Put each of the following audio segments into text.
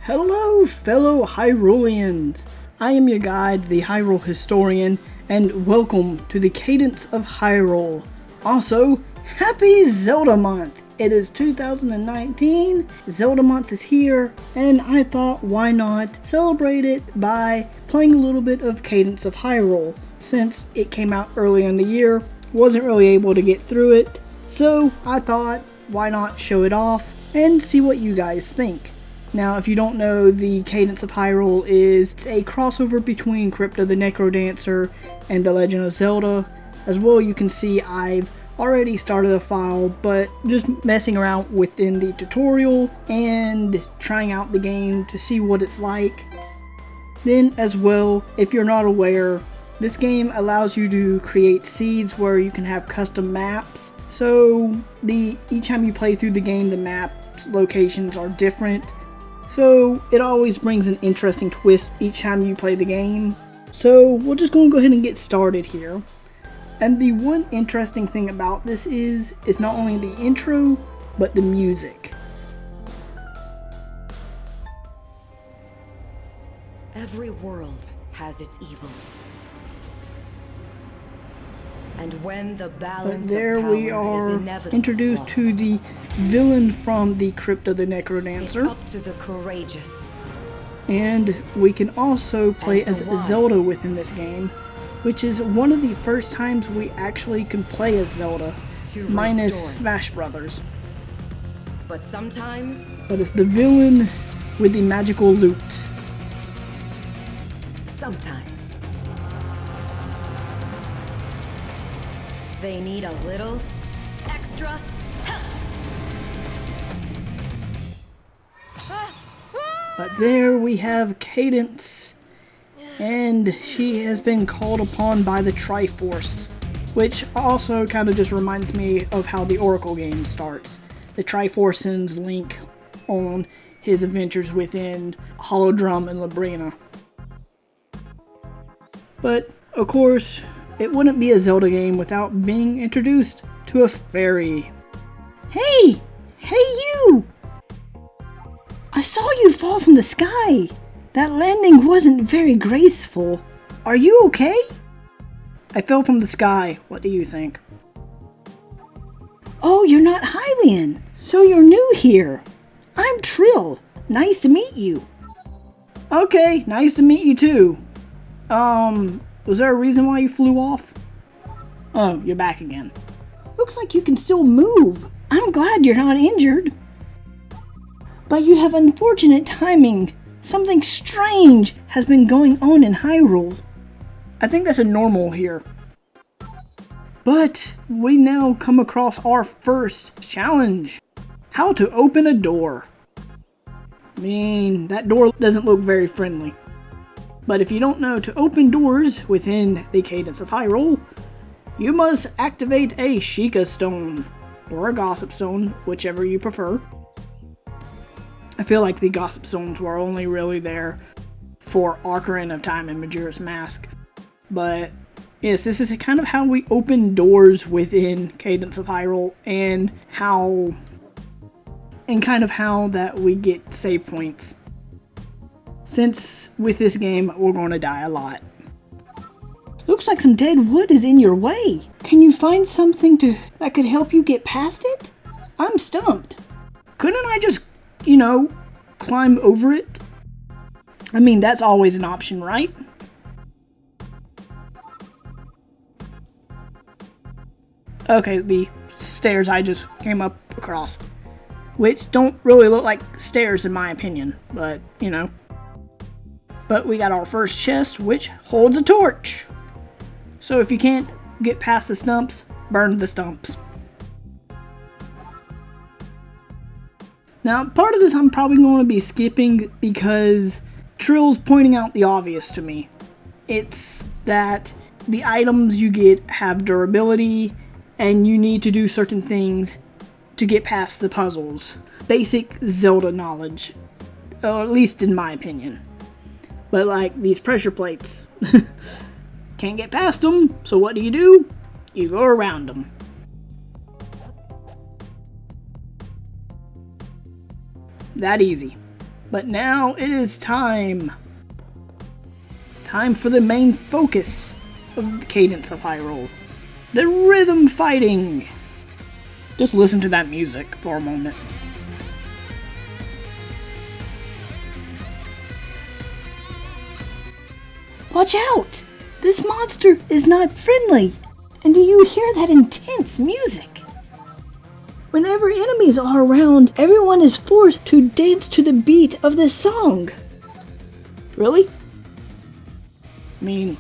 Hello, fellow Hyruleans! I am your guide, the Hyrule Historian, and welcome to the Cadence of Hyrule. Also, happy Zelda Month! It is 2019, Zelda Month is here, and I thought why not celebrate it by playing a little bit of Cadence of Hyrule. Since it came out earlier in the year, wasn't really able to get through it, so I thought why not show it off and see what you guys think. Now, if you don't know, the Cadence of Hyrule is a crossover between Crypt of the Necrodancer and The Legend of Zelda. As well, you can see I've already started a file, but just messing around within the tutorial and trying out the game to see what it's like. Then, as well, if you're not aware, this game allows you to create seeds where you can have custom maps. So, each time you play through the game, the map locations are different. So it always brings an interesting twist each time you play the game. So we're just going to go ahead and get started here. And the one interesting thing about this is not only the intro, but the music. Every world has its evils. And when the balance but there of power we is are, inevitably introduced lost, to the villain from the Crypt of the Necrodancer. it's up to the courageous. And we can also play And as the wise. Zelda within this game, which is one of the first times we actually can play as Zelda, To minus restore it. Smash Brothers. But sometimes, But it's the villain with the magical loot. sometimes, they need a little extra help. But there we have Cadence, and she has been called upon by the Triforce, which also kind of just reminds me of how the Oracle game starts. The Triforce sends Link on his adventures within Holodrum and Labrina. But, of course, it wouldn't be a Zelda game without being introduced to a fairy. Hey! Hey you! I saw you fall from the sky! That landing wasn't very graceful. Are you okay? I fell from the sky. What do you think? Oh, you're not Hylian, so you're new here. I'm Trill. Nice to meet you. Okay, nice to meet you too. Was there a reason why you flew off? Oh, you're back again. Looks like you can still move. I'm glad you're not injured. But you have unfortunate timing. Something strange has been going on in Hyrule. I think that's a normal here. But we now come across our first challenge. How to open a door. I mean, that door doesn't look very friendly. But if you don't know to open doors within the Cadence of Hyrule, you must activate a Sheikah Stone, or a Gossip Stone, whichever you prefer. I feel like the Gossip Stones were only really there for Ocarina of Time and Majora's Mask. But yes, this is kind of how we open doors within Cadence of Hyrule, and kind of how that we get save points. Since with this game, we're going to die a lot. Looks like some dead wood is in your way. Can you find something that could help you get past it? I'm stumped. Couldn't I just, climb over it? I mean, that's always an option, right? Okay, the stairs I just came up across, which don't really look like stairs in my opinion, but, But we got our first chest, which holds a torch. So if you can't get past the stumps, burn the stumps. Now, part of this I'm probably going to be skipping because Trill's pointing out the obvious to me. It's that the items you get have durability, and you need to do certain things to get past the puzzles. Basic Zelda knowledge, or at least in my opinion. But like these pressure plates, can't get past them, so what do? You go around them. That easy. But now it is time. Time for the main focus of the Cadence of Hyrule. The rhythm fighting. Just listen to that music for a moment. Watch out! This monster is not friendly. And do you hear that intense music? Whenever enemies are around, everyone is forced to dance to the beat of this song. Really? I mean,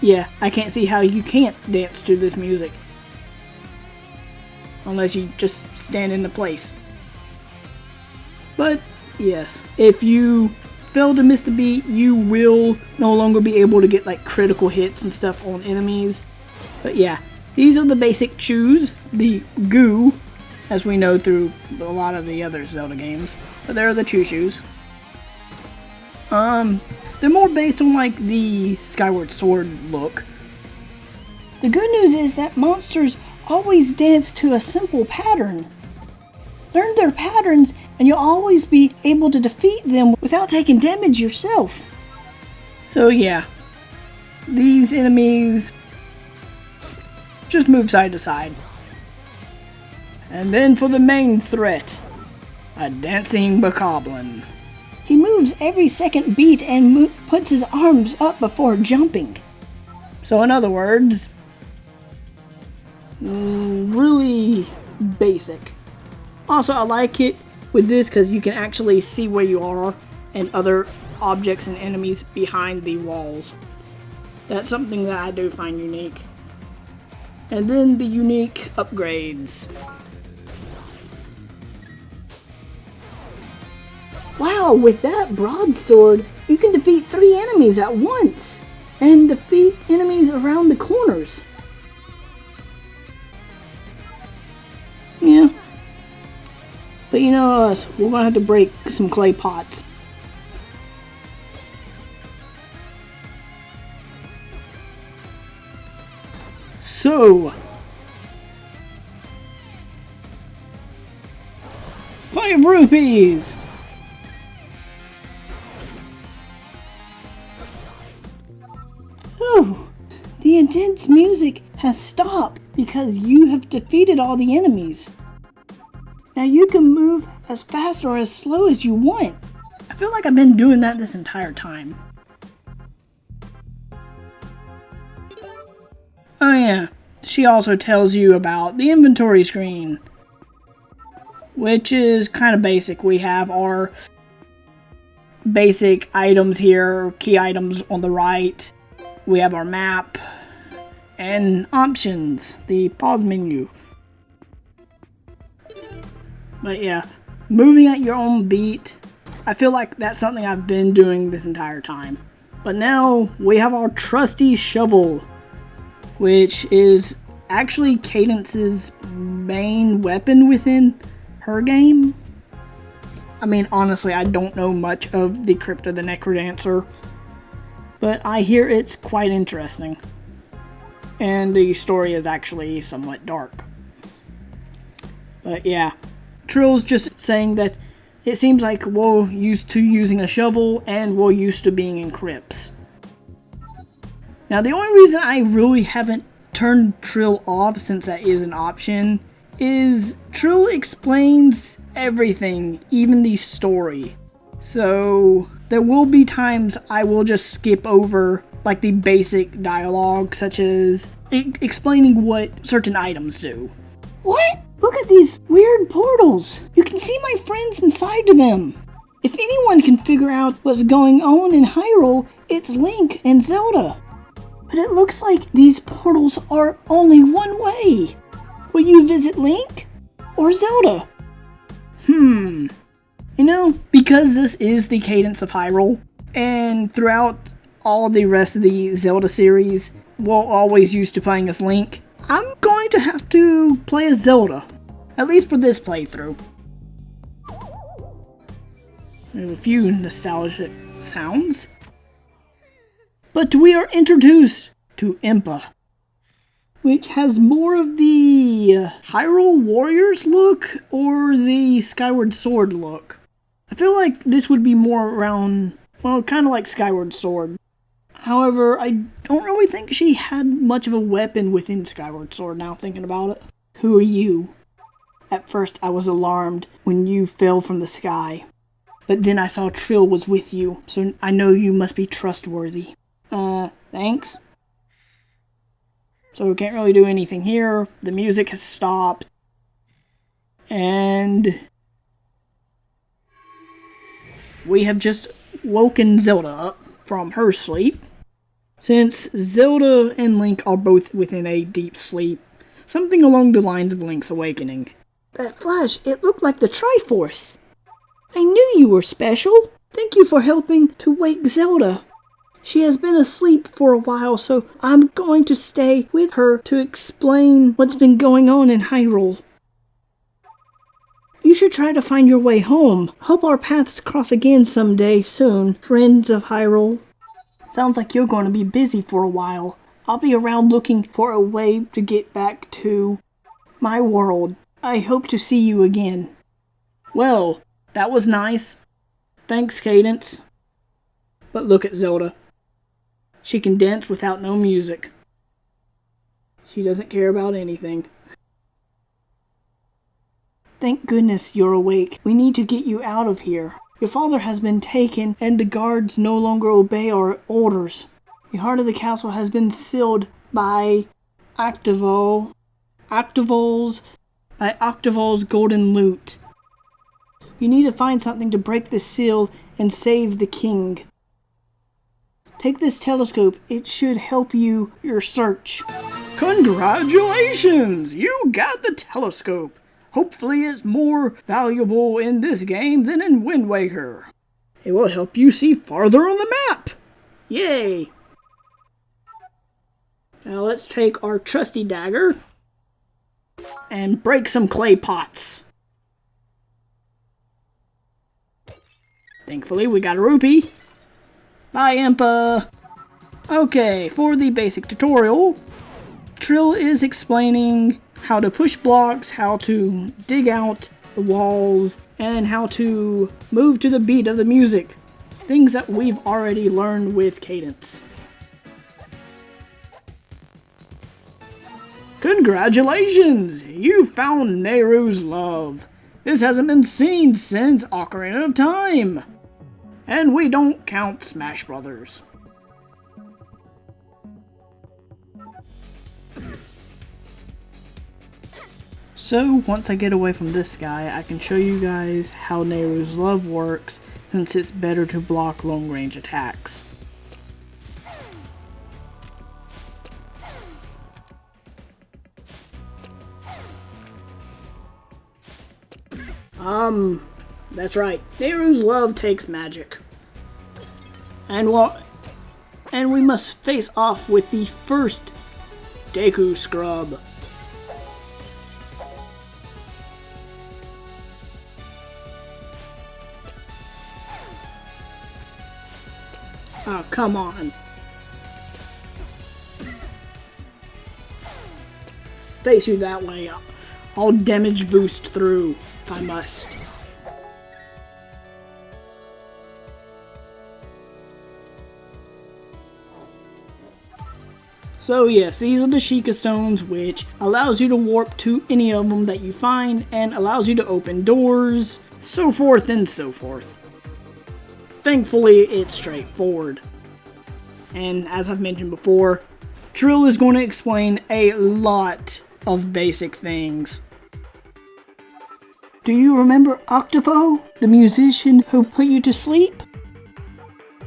yeah, I can't see how you can't dance to this music. Unless you just stand in the place. But, yes, if you fail to miss the beat, you will no longer be able to get like critical hits and stuff on enemies. But yeah, these are the basic chews, the goo, as we know through a lot of the other Zelda games. But they're the chew-chews. They're more based on like the Skyward Sword look. The good news is that monsters always dance to a simple pattern. Learn their patterns and you'll always be able to defeat them without taking damage yourself. So yeah, these enemies just move side to side. And then for the main threat, a dancing bokoblin. He moves every second beat and puts his arms up before jumping. So in other words, really basic. Also, I like it with this because you can actually see where you are and other objects and enemies behind the walls. That's something that I do find unique. And then the unique upgrades. Wow, with that broadsword, you can defeat 3 enemies at once and defeat enemies around the corners. Yeah. But you know us, we're gonna have to break some clay pots. So, 5 rupees! Oh, the intense music has stopped because you have defeated all the enemies. Now you can move as fast or as slow as you want. I feel like I've been doing that this entire time. Oh yeah, she also tells you about the inventory screen, which is kind of basic. We have our basic items here, key items on the right. We have our map and options, the pause menu. But yeah, moving at your own beat, I feel like that's something I've been doing this entire time. But now we have our trusty shovel, which is actually Cadence's main weapon within her game. I mean, honestly, I don't know much of the Crypt of the Necrodancer, but I hear it's quite interesting. And the story is actually somewhat dark. But yeah, Trill's just saying that it seems like we're used to using a shovel and we're used to being in crypts. Now the only reason I really haven't turned Trill off, since that is an option, is Trill explains everything, even the story. So there will be times I will just skip over like the basic dialogue, such as explaining what certain items do. What? Look at these weird portals. You can see my friends inside of them. If anyone can figure out what's going on in Hyrule, it's Link and Zelda. But it looks like these portals are only one way. Will you visit Link or Zelda? You know, because this is the Cadence of Hyrule, and throughout all the rest of the Zelda series, we're always used to playing as Link, I'm going to have to play as Zelda, at least for this playthrough. There's a few nostalgic sounds. But we are introduced to Impa, which has more of the Hyrule Warriors look or the Skyward Sword look. I feel like this would be more around, well, kind of like Skyward Sword. However, I don't really think she had much of a weapon within Skyward Sword now thinking about it. Who are you? At first I was alarmed when you fell from the sky. But then I saw Trill was with you, so I know you must be trustworthy. Thanks? So we can't really do anything here. The music has stopped. And we have just woken Zelda up from her sleep. Since Zelda and Link are both within a deep sleep, something along the lines of Link's awakening. That flash, it looked like the Triforce. I knew you were special. Thank you for helping to wake Zelda. She has been asleep for a while, so I'm going to stay with her to explain what's been going on in Hyrule. You should try to find your way home. Hope our paths cross again someday soon, friends of Hyrule. Sounds like you're going to be busy for a while. I'll be around looking for a way to get back to my world. I hope to see you again. Well, that was nice. Thanks, Cadence. But look at Zelda. She can dance without no music. She doesn't care about anything. Thank goodness you're awake. We need to get you out of here. Your father has been taken, and the guards no longer obey our orders. The heart of the castle has been sealed by Octavol's golden lute. You need to find something to break the seal and save the king. Take this telescope. It should help your search. Congratulations! You got the telescope. Hopefully it's more valuable in this game than in Wind Waker. It will help you see farther on the map. Yay! Now let's take our trusty dagger and break some clay pots. Thankfully we got a rupee. Bye, Impa! Okay, for the basic tutorial, Trill is explaining how to push blocks, how to dig out the walls, and how to move to the beat of the music. Things that we've already learned with Cadence. Congratulations! You found Nehru's love. This hasn't been seen since Ocarina of Time. And we don't count Smash Brothers. So, once I get away from this guy, I can show you guys how Nehru's love works, since it's better to block long-range attacks. That's right. Nehru's love takes magic. And we must face off with the first Deku Scrub. Oh, come on. Face you that way. I'll damage boost through if I must. So yes, these are the Sheikah Stones, which allows you to warp to any of them that you find and allows you to open doors, so forth and so forth. Thankfully, it's straightforward. And as I've mentioned before, Trill is going to explain a lot of basic things. Do you remember Octavo, the musician who put you to sleep?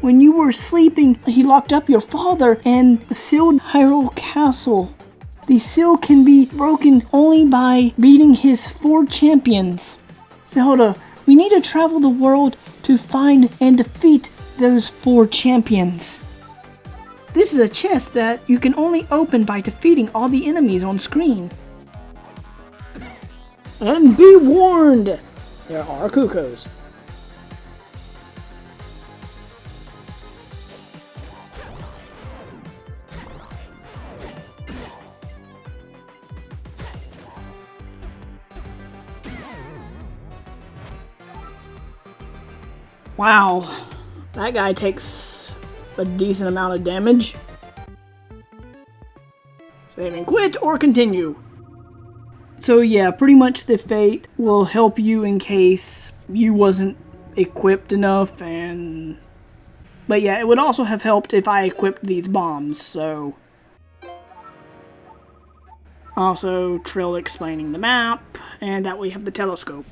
When you were sleeping, he locked up your father and sealed Hyrule Castle. The seal can be broken only by beating his 4 champions. Zelda, we need to travel the world to find and defeat those 4 champions. This is a chest that you can only open by defeating all the enemies on screen. And be warned, there are cuckoos. Wow, that guy takes a decent amount of damage. Save and quit or continue. So yeah, pretty much the fate will help you in case you wasn't equipped enough, and but yeah, it would also have helped if I equipped these bombs. So also Trill explaining the map, and that we have the telescope.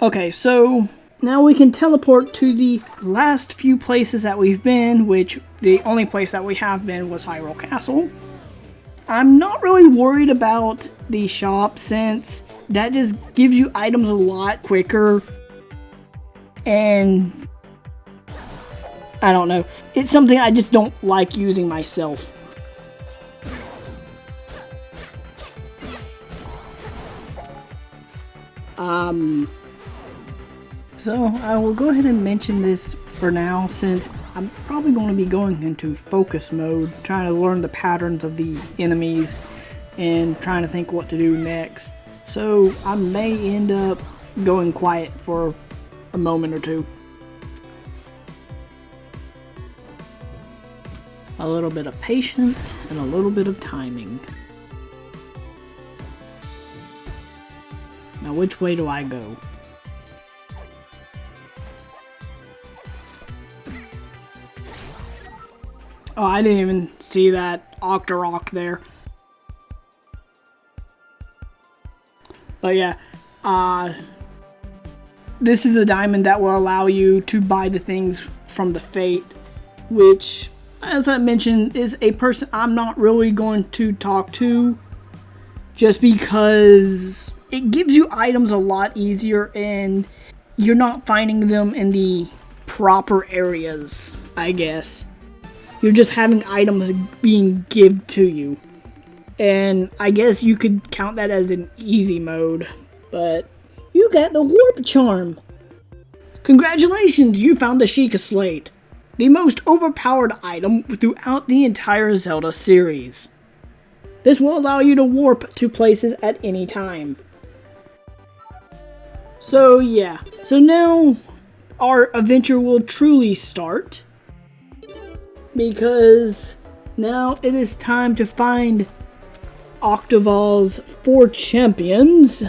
Okay, so now we can teleport to the last few places that we've been, which the only place that we have been was Hyrule Castle. I'm not really worried about the shop since that just gives you items a lot quicker, and I don't know, it's something I just don't like using myself. So I will go ahead and mention this for now, since I'm probably going to be going into focus mode, trying to learn the patterns of the enemies and trying to think what to do next. So I may end up going quiet for a moment or two. A little bit of patience and a little bit of timing. Now which way do I go? Oh, I didn't even see that Octorok there. But yeah, this is a diamond that will allow you to buy the things from the Fate, which, as I mentioned, is a person I'm not really going to talk to, just because it gives you items a lot easier and you're not finding them in the proper areas, I guess. You're just having items being given to you. And I guess you could count that as an easy mode, but you got the Warp Charm! Congratulations, you found the Sheikah Slate, the most overpowered item throughout the entire Zelda series. This will allow you to warp to places at any time. So yeah, so now our adventure will truly start, because now it is time to find Octoval's 4 champions.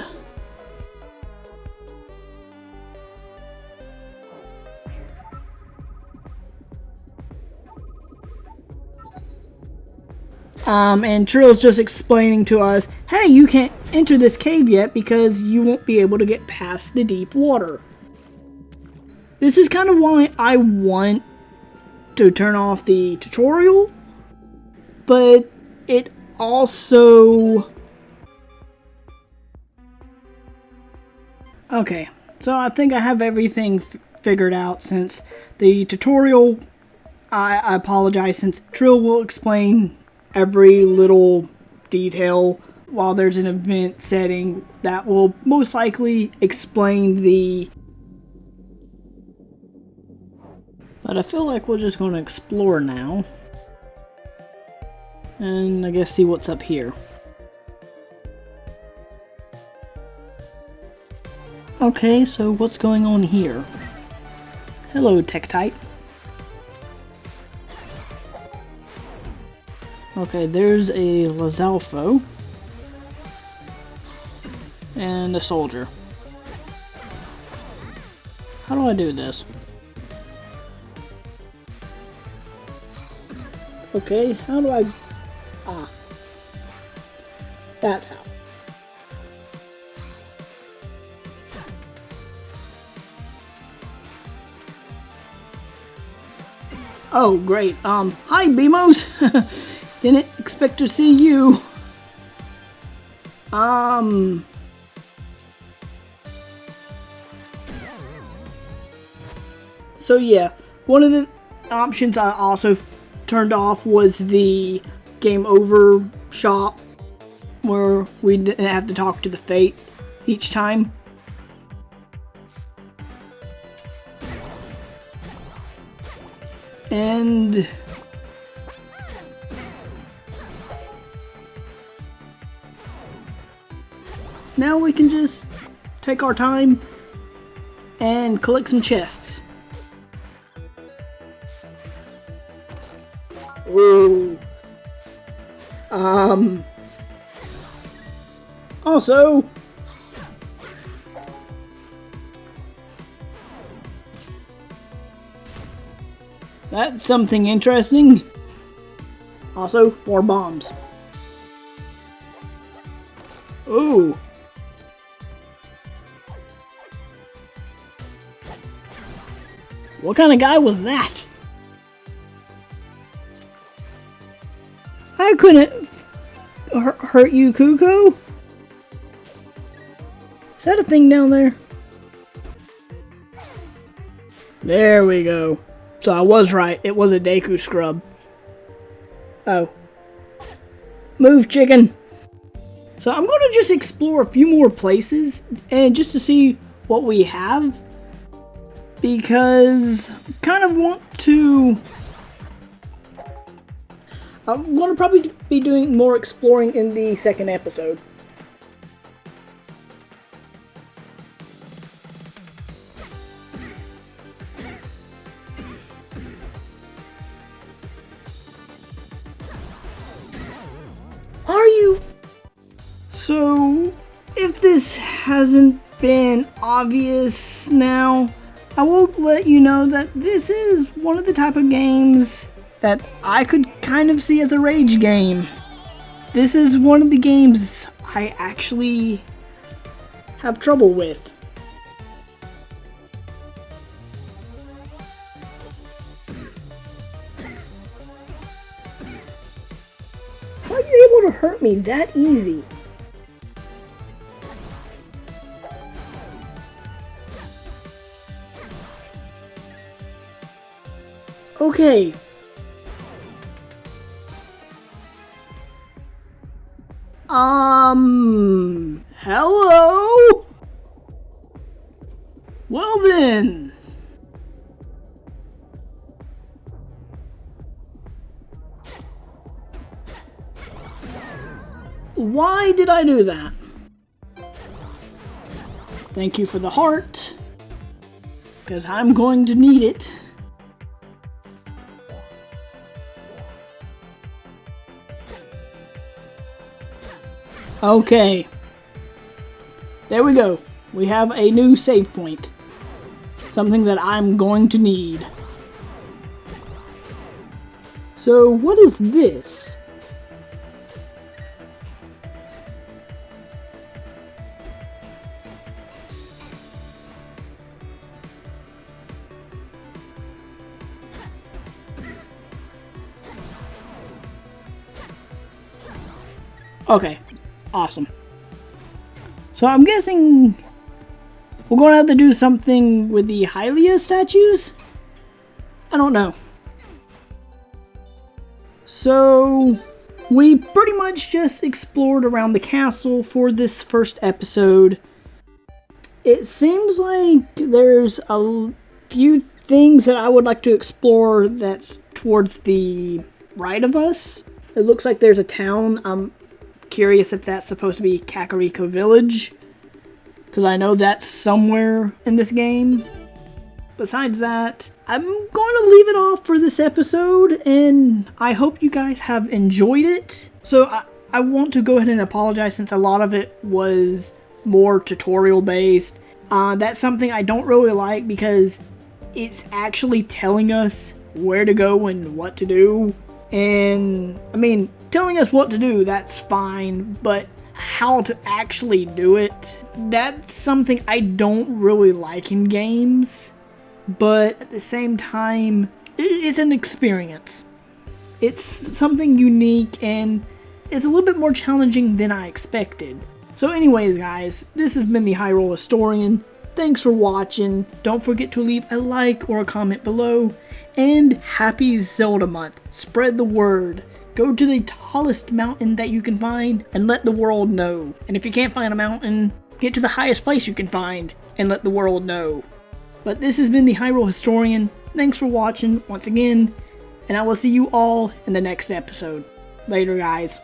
And Trill's just explaining to us, hey, you can't enter this cave yet because you won't be able to get past the deep water. This is kind of why I want to turn off the tutorial, but it also... Okay, so I think I have everything figured out since the tutorial, I apologize, since Trill will explain every little detail while there's an event setting that will most likely explain the... But I feel like we're just going to explore now. And I guess see what's up here. Okay, so what's going on here? Hello, Tektite. Okay, there's a Lizalfo. And a soldier. How do I do this? Okay, how do I... Ah. That's how. Oh, great. Hi, Beamos! Didn't expect to see you. So yeah, one of the options I also turned off was the game over shop, where we didn't have to talk to the Fate each time. And now we can just take our time and collect some chests. Ooh. Also, that's something interesting. Also, more bombs. Ooh. What kind of guy was that? I couldn't hurt you, Kuko. Is that a thing down there? There we go. So I was right. It was a Deku scrub. Oh. Move, chicken. So I'm going to just explore a few more places and just to see what we have. Because I kind of want to... I'm going to probably be doing more exploring in the second episode. Are you? So, if this hasn't been obvious now, I will let you know that this is one of the type of games that I could kind of see as a rage game. This is one of the games I actually have trouble with. How are you able to hurt me that easy? Okay. Hello? Well then. Why did I do that? Thank you for the heart, because I'm going to need it. Okay. There we go. We have a new save point. Something that I'm going to need. So, what is this? Okay. Awesome. So I'm guessing we're going to have to do something with the Hylia statues? I don't know. So we pretty much just explored around the castle for this first episode. It seems like there's a few things that I would like to explore that's towards the right of us. It looks like there's a town. I'm curious if that's supposed to be Kakariko Village, because I know that's somewhere in this game. Besides that, I'm going to leave it off for this episode, and I hope you guys have enjoyed it. So I want to go ahead and apologize since a lot of it was more tutorial based. That's something I don't really like because it's actually telling us where to go and what to do. And, I mean, telling us what to do, that's fine, but how to actually do it, that's something I don't really like in games. But at the same time, it's an experience. It's something unique, and it's a little bit more challenging than I expected. So anyways, guys, this has been the Hyrule Historian. Thanks for watching. Don't forget to leave a like or a comment below. And happy Zelda month. Spread the word. Go to the tallest mountain that you can find and let the world know. And if you can't find a mountain, get to the highest place you can find and let the world know. But this has been the Hyrule Historian. Thanks for watching once again, and I will see you all in the next episode. Later, guys.